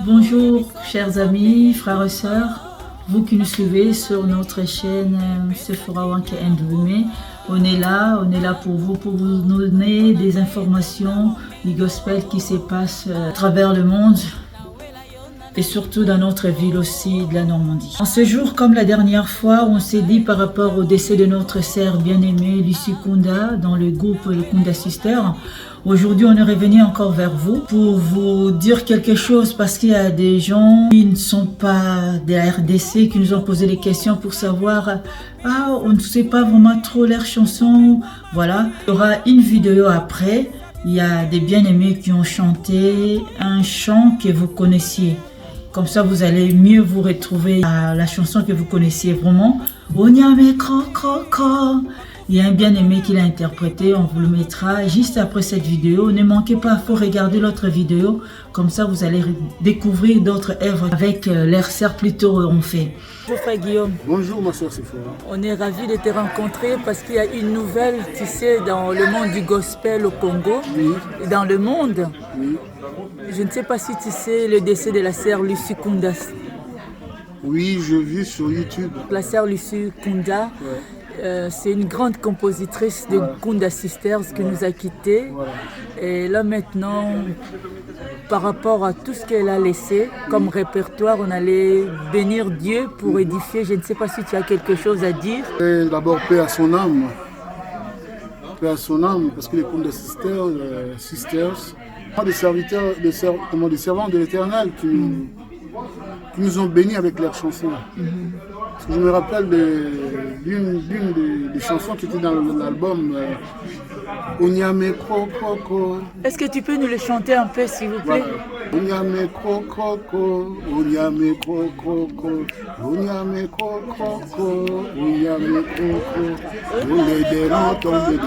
Bonjour chers amis, frères et sœurs, vous qui nous suivez sur notre chaîne Sephora Wanke Ndume. On est là pour vous donner des informations du gospel qui se passe à travers le monde et surtout dans notre ville aussi de la Normandie. En ce jour, comme la dernière fois, on s'est dit par rapport au décès de notre sœur bien-aimée Lucie Kunda dans le groupe Le Kunda Sisters. Aujourd'hui, on est revenu encore vers vous pour vous dire quelque chose parce qu'il y a des gens qui ne sont pas de la RDC qui nous ont posé des questions pour savoir on ne sait pas vraiment trop leurs chansons. Voilà, il y aura une vidéo après. Il y a des bien-aimés qui ont chanté un chant que vous connaissiez. Comme ça, vous allez mieux vous retrouver à la chanson que vous connaissiez vraiment. Onyame kro kro kro. Il y a un bien-aimé qui l'a interprété, on vous le mettra juste après cette vidéo. Ne manquez pas, il faut regarder l'autre vidéo. Comme ça, vous allez découvrir d'autres œuvres avec leurs sœurs plus tôt ont fait. Bonjour frère Guillaume. Bonjour ma soeur Sephora. On est ravis de te rencontrer parce qu'il y a une nouvelle, tu sais, dans le monde du gospel au Congo. Oui. Et dans le monde. Oui. Je ne sais pas si tu sais le décès de la sœur Lucie Kunda. Oui, je vis sur YouTube. La sœur Lucie Kunda. Ouais. C'est une grande compositrice de Kunda Sisters qui nous a quittés. Voilà. Et là maintenant, par rapport à tout ce qu'elle a laissé comme répertoire, on allait bénir Dieu pour édifier. Je ne sais pas si tu as quelque chose à dire. D'abord, paix à son âme. Paix à son âme, parce que les Kunda Sisters, des serviteurs, des servants de l'Éternel qui nous ont bénis avec leurs chansons. Parce que je me rappelle d'une des chansons qui était dans l'album Onyame Kro Kro Kro. Est-ce que tu peux nous le chanter un peu, s'il vous plaît? Onyame Kro Kro Kro, Onyame Kro Kro Kro, Onyame Kro Kro Kro, Onyame Kro Kro, on est des rangs tombés.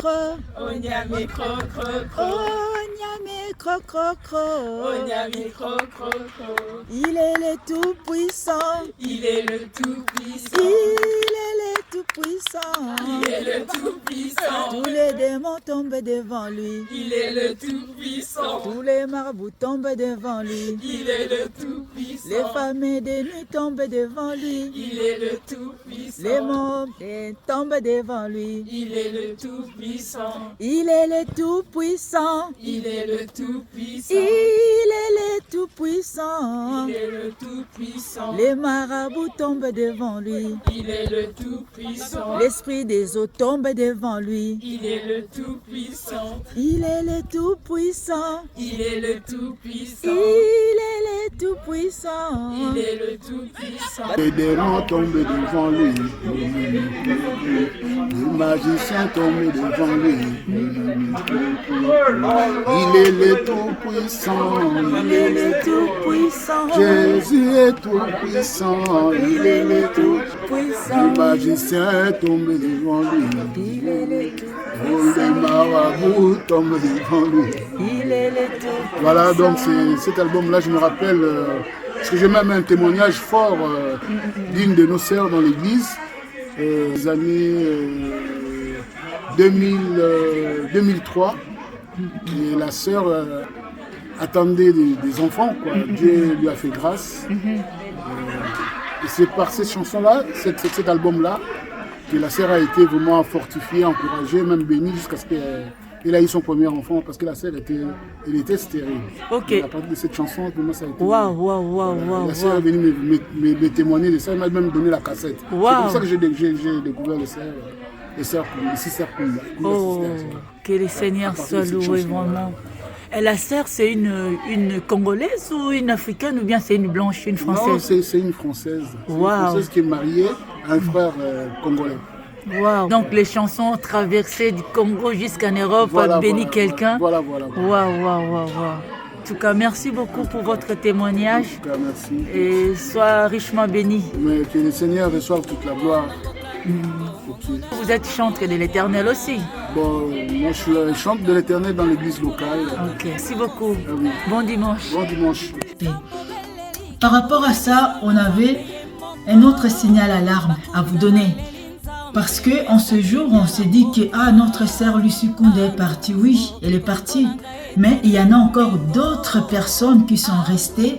Onyame kro kro kro, Onyame kro kro kro, Onyame kro kro kro. il est le tout puissant, Il est le tout puissant. il est le tout puissant. Il est le tout puissant. Tous les démons tombent devant lui, Il est le tout puissant. tous les marabouts tombent devant lui, Il est le tout les puissant. femmes de nuit tombent devant lui, Il est le tout les puissant. morts tombent devant lui. Il est le tout puissant. Il est le tout puissant, Il est le tout puissant. il est le tout puissant. Il est le tout puissant. Les marabouts tombent devant lui, Il est le tout puissant. l'esprit des eaux tombe devant lui. Il est le tout puissant. Il est le tout puissant, Il est le tout puissant. il est le tout puissant. Il est le tout puissant. Et des rangs tombés devant lui. Les magiciens tombés devant lui. Il est le tout-puissant. Il est le tout puissant, Jésus est tout-puissant. il est le tout Les puissant, magiciens tombés devant lui. il est le tout Oh, les marabouts tombent devant lui. il est le tout. Voilà, donc cet album-là, je me rappelle, parce que j'ai même un témoignage fort d'une de nos sœurs dans l'église, des années 2003. Et la sœur attendait des enfants, quoi. Dieu lui a fait grâce. Et c'est par cette chanson-là, cet album-là, que la sœur a été vraiment fortifiée, encouragée, même bénie jusqu'à ce qu'elle a eu son premier enfant, parce que la sœur elle était stérile. Ok. Et à partir de cette chanson, pour moi, ça a été... Waouh, waouh, waouh, waouh. La sœur est venue me témoigner de ça, elle m'a même donné la cassette. Wow. C'est comme ça que j'ai découvert les sœurs Kunda. Oh, que le Seigneur soit loué vraiment. Et la sœur, c'est une Congolaise ou une Africaine ou bien c'est une blanche, une Non, Française? c'est une Française. C'est Wow. une Française qui est mariée à un frère congolais. Wow. Donc les chansons ont traversé du Congo jusqu'en Europe, béni quelqu'un. Voilà. Waouh, waouh, waouh, waouh. En tout cas, merci beaucoup pour votre témoignage En tout cas, merci. et sois richement béni. Mais que le Seigneur reçoive toute la gloire. Ok. Vous êtes chantre de l'Éternel aussi. Bon, moi je suis chante de l'Éternel dans l'église locale. Ok, merci beaucoup. Ah oui. Bon dimanche. Bon dimanche. Par rapport à ça, on avait un autre signal alarme à vous donner. Parce que en ce jour, on s'est dit que notre sœur Lucie Kunda est partie. Oui, elle est partie. Mais il y en a encore d'autres personnes qui sont restées,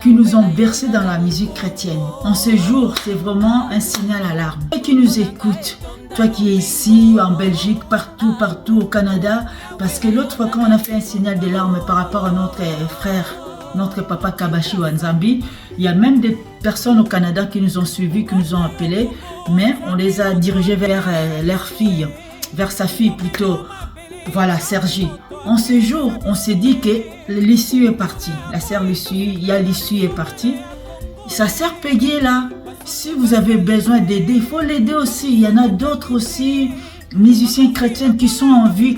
qui nous ont bercés dans la musique chrétienne. En ce jour, c'est vraiment un signal alarme. Toi qui nous écoutes, toi qui es ici, en Belgique, partout au Canada, parce que l'autre fois quand on a fait un signal d'alarme par rapport à notre frère, notre papa Kabashi Wanzambi, il y a même des personnes au Canada qui nous ont suivis, qui nous ont appelés, mais on les a dirigés vers leur fille, vers sa fille plutôt, voilà, Sergi. En ce jour, on s'est dit que l'issue est partie. La sœur Lucie, il y a l'issue est partie. Sa sœur Peggy est là. Si vous avez besoin d'aider, il faut l'aider aussi. Il y en a d'autres aussi, musiciens chrétiens qui sont en vie.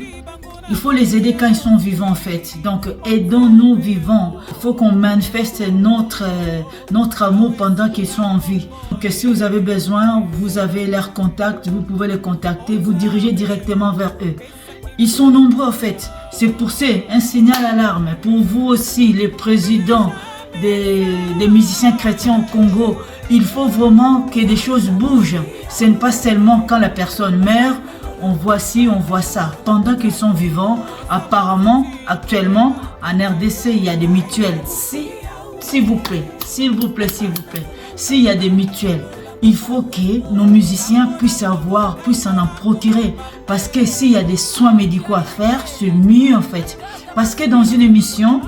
Il faut les aider quand ils sont vivants en fait. Donc aidons-nous vivants. Il faut qu'on manifeste notre amour pendant qu'ils sont en vie. Donc si vous avez besoin, vous avez leur contact, vous pouvez les contacter, vous dirigez directement vers eux. Ils sont nombreux en fait. C'est pour ça un signal alarme. Pour vous aussi, les présidents des musiciens chrétiens au Congo, il faut vraiment que des choses bougent. Ce n'est pas seulement quand la personne meurt, on voit ci, on voit ça. Pendant qu'ils sont vivants, apparemment, actuellement, en RDC, il y a des mutuelles. S'il vous plaît, s'il vous plaît, s'il vous plaît, s'il y a des mutuelles, il faut que nos musiciens puissent en procurer. Parce que s'il y a des soins médicaux à faire, c'est mieux en fait. Parce que dans une émission,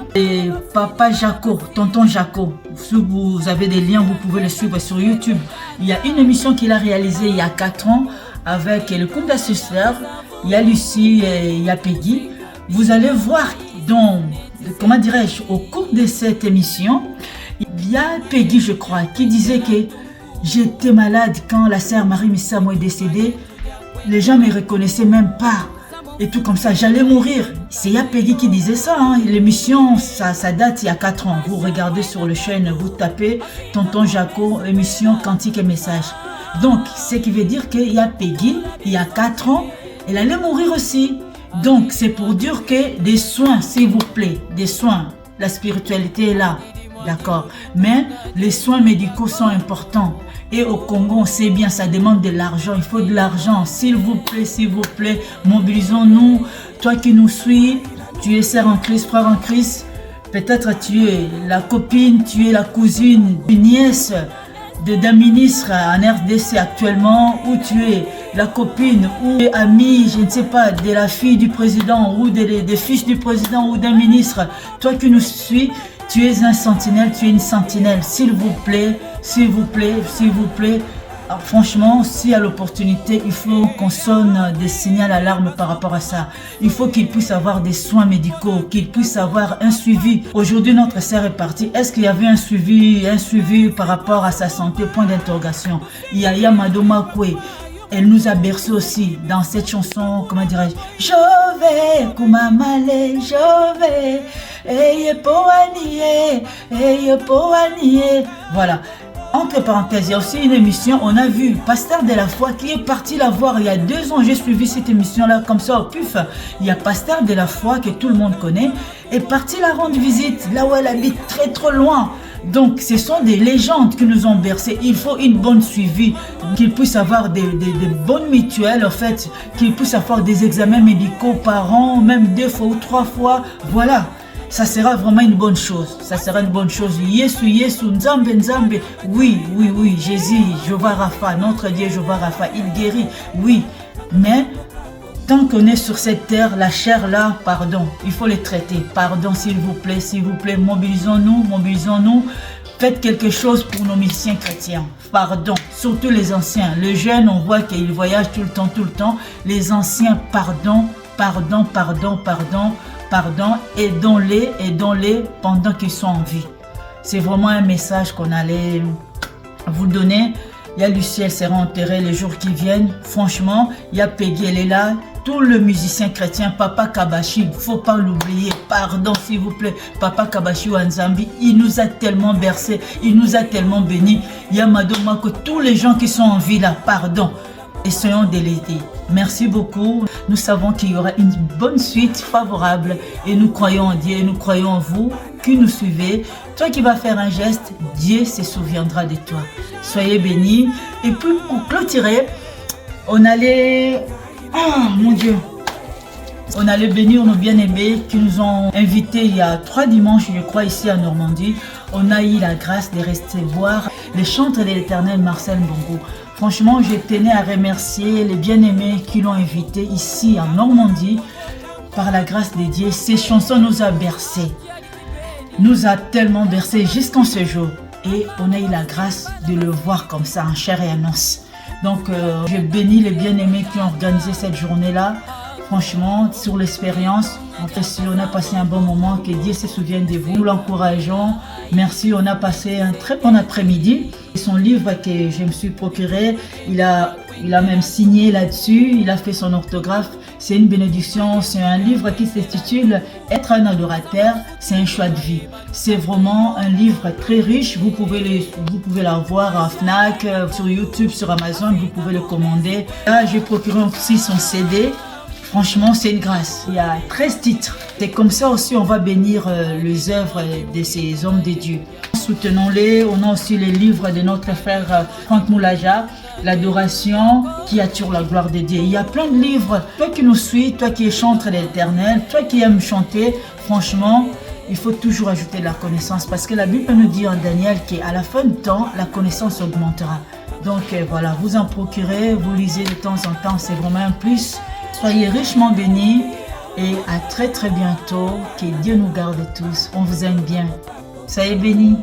Papa Jaco, Tonton Jaco, si vous avez des liens, vous pouvez le suivre sur YouTube. Il y a une émission qu'il a réalisée il y a 4 ans avec le couple d'assisteurs. Il y a Lucie et il y a Peggy. Vous allez voir, donc, comment dirais-je, au cours de cette émission, il y a Peggy, je crois, qui disait que j'étais malade quand la sœur Marie Missamo est décédée. Les gens ne me reconnaissaient même pas. Et tout comme ça, j'allais mourir. C'est Peggy qui disait ça. Hein. L'émission, ça date il y a 4 ans. Vous regardez sur le chaîne, vous tapez Tonton Jaco, émission Cantique et Message. Donc, ce qui veut dire qu'il y a Peggy, il y a 4 ans, elle allait mourir aussi. Donc, c'est pour dire que des soins, s'il vous plaît, des soins, la spiritualité est là. D'accord. Mais les soins médicaux sont importants. Et au Congo, on sait bien, ça demande de l'argent. Il faut de l'argent. S'il vous plaît, mobilisons-nous. Toi qui nous suis, tu es sœur en Christ, frère en Christ. Peut-être tu es la copine, tu es la cousine, une nièce d'un ministre en RDC actuellement, ou tu es la copine ou amie, je ne sais pas, de la fille du président ou des fils du président ou d'un ministre. Toi qui nous suis, tu es un sentinelle, tu es une sentinelle. S'il vous plaît, s'il vous plaît, s'il vous plaît. Alors, franchement, s'il y a l'opportunité, il faut qu'on sonne des signaux d'alarme par rapport à ça. Il faut qu'il puisse avoir des soins médicaux, qu'il puisse avoir un suivi. Aujourd'hui, notre sœur est partie. Est-ce qu'il y avait un suivi par rapport à sa santé? Point d'interrogation. Il y a Yamado Makwe. Elle nous a bercé aussi dans cette chanson, comment dirais-je? Je vais, Kumamale, je vais, eye poanie. Voilà. Entre parenthèses, il y a aussi une émission, on a vu Pasteur de la Foi qui est parti la voir il y a 2 ans. J'ai suivi cette émission-là comme ça au puf. Il y a Pasteur de la Foi que tout le monde connaît, est parti la rendre visite là où elle habite, très trop loin. Donc, ce sont des légendes qui nous ont bercés. Il faut une bonne suivi, qu'ils puissent avoir des bonnes mutuelles, en fait, qu'ils puissent avoir des examens médicaux par an, même 2 fois ou 3 fois. Voilà, ça sera vraiment une bonne chose. Ça sera une bonne chose. Yesu, Nzambe, Nzambe. Oui, Jésus, Jéhovah Rapha, notre Dieu Jéhovah Rapha, il guérit. Oui, mais tant qu'on est sur cette terre, la chair là, pardon, il faut les traiter. Pardon, s'il vous plaît, mobilisons-nous. Faites quelque chose pour nos musiciens chrétiens. Pardon, surtout les anciens. Les jeunes, on voit qu'ils voyagent tout le temps. Les anciens, pardon. Aidons-les pendant qu'ils sont en vie. C'est vraiment un message qu'on allait vous donner. Il y a Lucie, elle sera enterrée les jours qui viennent. Franchement, il y a Peggy, elle est là. Tout le musicien chrétien, Papa Kabashi, il ne faut pas l'oublier. Pardon, s'il vous plaît. Papa Kabashi Wanzambi, il nous a tellement bercé, il nous a tellement bénis. Il y a Madomako, tous les gens qui sont en vie là, pardon. Essayons de l'aider. Merci beaucoup. Nous savons qu'il y aura une bonne suite favorable et nous croyons en Dieu, nous croyons en vous qui nous suivez. Toi qui vas faire un geste, Dieu se souviendra de toi. Soyez bénis. Et puis pour clôturer, on allait... Ah mon Dieu. On allait bénir nos bien-aimés qui nous ont invités il y a 3 dimanches, je crois, ici à Normandie. On a eu la grâce de rester voir les chantres de l'Éternel Marcel Mbongo. Franchement, je tenais à remercier les bien-aimés qui l'ont invité ici en Normandie. Par la grâce de Dieu, ces chansons nous a bercés. Nous a tellement bercés jusqu'en ce jour. Et on a eu la grâce de le voir comme ça, en chair et en os. Donc, je bénis les bien-aimés qui ont organisé cette journée-là. Franchement, sur l'expérience, on a passé un bon moment, que Dieu se souvienne de vous. Nous l'encourageons. Merci, on a passé un très bon après-midi. Son livre que je me suis procuré, il a même signé là-dessus, il a fait son orthographe. C'est une bénédiction, c'est un livre qui s'intitule « Être un adorateur, c'est un choix de vie ». C'est vraiment un livre très riche, vous pouvez l'avoir à Fnac, sur YouTube, sur Amazon, vous pouvez le commander. Là, j'ai procuré aussi son CD. Franchement, c'est une grâce. Il y a 13 titres. C'est comme ça aussi, on va bénir les œuvres de ces hommes de Dieu. Soutenons-les. On a aussi les livres de notre frère Franck Moulaja, L'adoration qui attire la gloire de Dieu. Il y a plein de livres. Toi qui nous suis, toi qui es chantre de l'Éternel, toi qui aimes chanter, franchement, il faut toujours ajouter de la connaissance parce que la Bible nous dit en Daniel qu'à la fin du temps, la connaissance augmentera. Donc voilà, vous en procurez, vous lisez de temps en temps, c'est vraiment un plus. Soyez richement bénis et à très bientôt. Que Dieu nous garde tous. On vous aime bien. Soyez bénis.